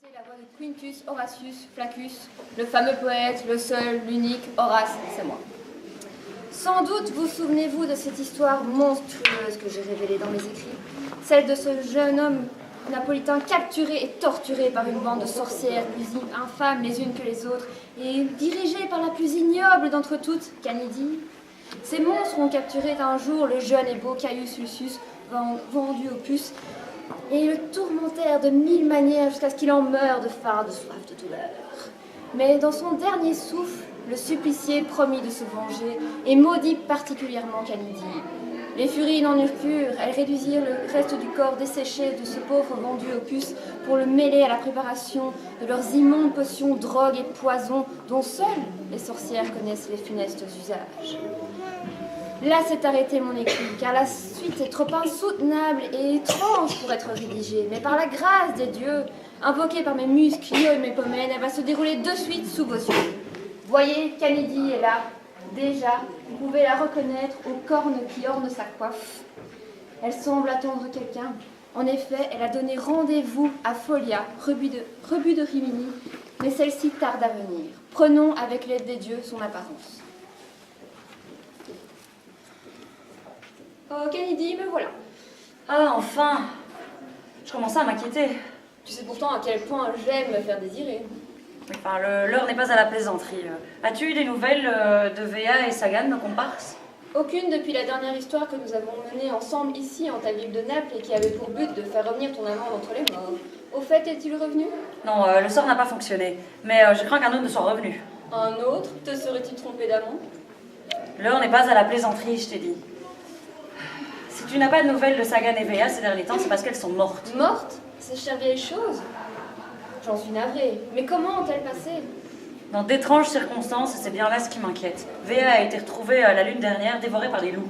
écoutez la voix de Quintus Horatius Flaccus, le fameux poète, le seul, l'unique, Horace, c'est moi. Sans doute vous souvenez-vous de cette histoire monstrueuse que j'ai révélée dans mes écrits, celle de ce jeune homme napolitain capturé et torturé par une bande de sorcières plus infâmes les unes que les autres et dirigé par la plus ignoble d'entre toutes, Canidie. Ces monstres ont capturé un jour le jeune et beau Caius Lucius, vendu aux puces, et le tourmentèrent de 1000 manières jusqu'à ce qu'il en meure de faim, de soif, de douleur. Mais dans son dernier souffle, le supplicié promit de se venger et maudit particulièrement Canidie. Les furies n'en eurent cure, elles réduisirent le reste du corps desséché de ce pauvre vendu aux puces pour le mêler à la préparation de leurs immondes potions, drogues et poisons dont seules les sorcières connaissent les funestes usages. Là s'est arrêté mon écrit, car la suite est trop insoutenable et étrange pour être rédigée, mais par la grâce des dieux, invoquée par mes muses, Clio et mes pomènes, elle va se dérouler de suite sous vos yeux. Voyez, Canidie est là. Déjà, vous pouvez la reconnaître aux cornes qui ornent sa coiffe. Elle semble attendre quelqu'un. En effet, elle a donné rendez-vous à Folia, rebut de Rimini, mais celle-ci tarde à venir. Prenons, avec l'aide des dieux, son apparence. Oh, Canidie, me voilà. Ah, enfin! Je commençais à m'inquiéter. Tu sais pourtant à quel point j'aime me faire désirer. Enfin, l'heure n'est pas à la plaisanterie. As-tu eu des nouvelles de Véa et Sagan, nos comparses? Aucune depuis la dernière histoire que nous avons menée ensemble ici, en ta ville de Naples, et qui avait pour but de faire revenir ton amant d'entre les morts. Au fait, est-il revenu? Non, le sort n'a pas fonctionné. Mais je crains qu'un autre ne soit revenu. Un autre? Te serais-tu trompé d'amant? L'heure n'est pas à la plaisanterie, je t'ai dit. Si tu n'as pas de nouvelles de Sagan et Véa ces derniers temps, c'est parce qu'elles sont mortes. Mortes? Ces chères vieilles choses? J'en suis navrée. Mais comment ont-elles passé? Dans d'étranges circonstances, et c'est bien là ce qui m'inquiète. Véa a été retrouvée la lune dernière, dévorée par des loups.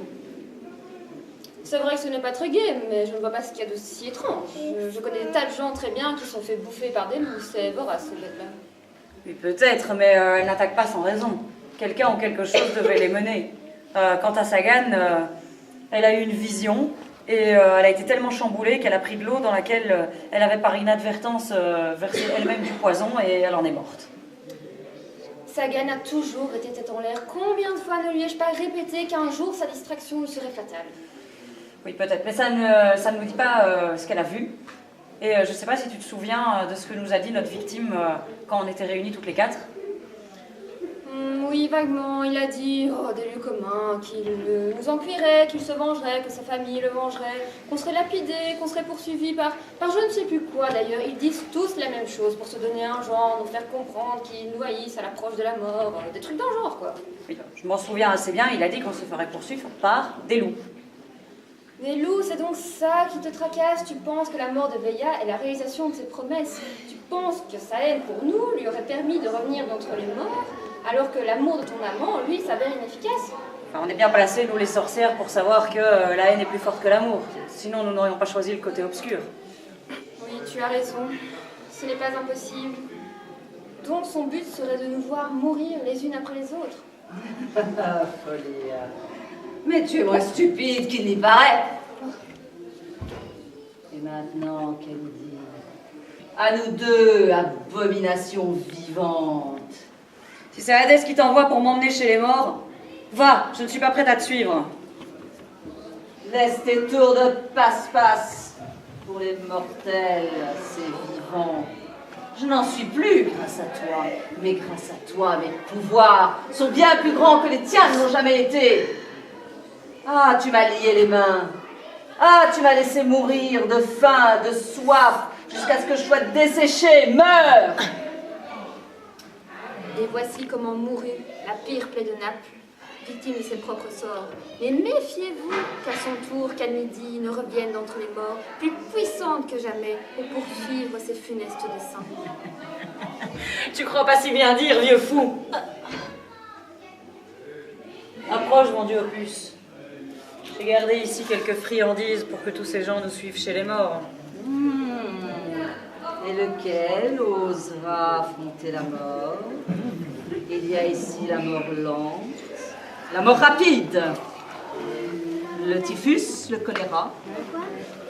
C'est vrai que ce n'est pas très gai, mais je ne vois pas ce qu'il y a de si étrange. Je connais des tas de gens très bien qui sont fait bouffer par des loups. C'est vorace, cette bête-là. Oui, peut-être, mais elles n'attaquent pas sans raison. Quelqu'un ou quelque chose devait les mener. Quant à Sagan, elle a eu une vision, et elle a été tellement chamboulée qu'elle a pris de l'eau dans laquelle elle avait par inadvertance versé elle-même du poison, et elle en est morte. Sagan a toujours été tête en l'air. Combien de fois ne lui ai-je pas répété qu'un jour sa distraction lui serait fatale? Oui, peut-être, mais ça ne nous dit pas ce qu'elle a vu. Et je ne sais pas si tu te souviens de ce que nous a dit notre victime quand on était réunis toutes les quatre. Oui, vaguement. Il a dit des lieux communs, qu'il nous en cuirait, qu'il se vengerait, que sa famille le vengerait, qu'on serait lapidé, qu'on serait poursuivi par je ne sais plus quoi d'ailleurs. Ils disent tous la même chose pour se donner un genre, nous faire comprendre qu'ils nous haïssent à l'approche de la mort, des trucs d'un genre quoi. Oui, je m'en souviens assez bien, il a dit qu'on se ferait poursuivre par des loups. Des loups, c'est donc ça qui te tracasse? Tu penses que la mort de Véa est la réalisation de ses promesses? Tu penses que sa haine pour nous lui aurait permis de revenir d'entre les morts, alors que l'amour de ton amant, lui, s'avère inefficace? Enfin, on est bien placés, nous les sorcières, pour savoir que la haine est plus forte que l'amour. Sinon, nous n'aurions pas choisi le côté obscur. Oui, tu as raison. Ce n'est pas impossible. Donc son but serait de nous voir mourir les unes après les autres. Folie. Mais tu es moins stupide qu'il n'y paraît. Et maintenant, Canidie, à nous deux, abomination vivante. Si c'est Hadès qui t'envoie pour m'emmener chez les morts, va, je ne suis pas prête à te suivre. Laisse tes tours de passe-passe. Pour les mortels, c'est vivant. Je n'en suis plus grâce à toi. Mais grâce à toi, mes pouvoirs sont bien plus grands que les tiens n'ont jamais été. Ah, tu m'as lié les mains. Ah, tu m'as laissé mourir de faim, de soif, jusqu'à ce que je sois desséché. Meurs! Et voici comment mourut la pire plaie de Naples, victime de ses propres sorts. Mais méfiez-vous qu'à son tour Canidie ne revienne d'entre les morts, plus puissante que jamais, pour poursuivre ses funestes desseins. Tu crois pas si bien dire, vieux fou. Approche, mon dieu Opus. J'ai gardé ici quelques friandises pour que tous ces gens nous suivent chez les morts. Et lequel osera affronter la mort? Il y a ici la mort lente, la mort rapide. Le typhus, le choléra.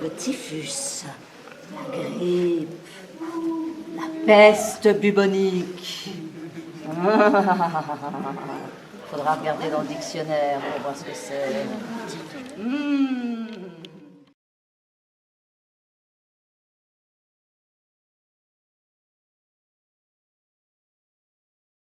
Le typhus, la grippe, la Peste bubonique. Faudra regarder dans le dictionnaire pour voir ce que c'est.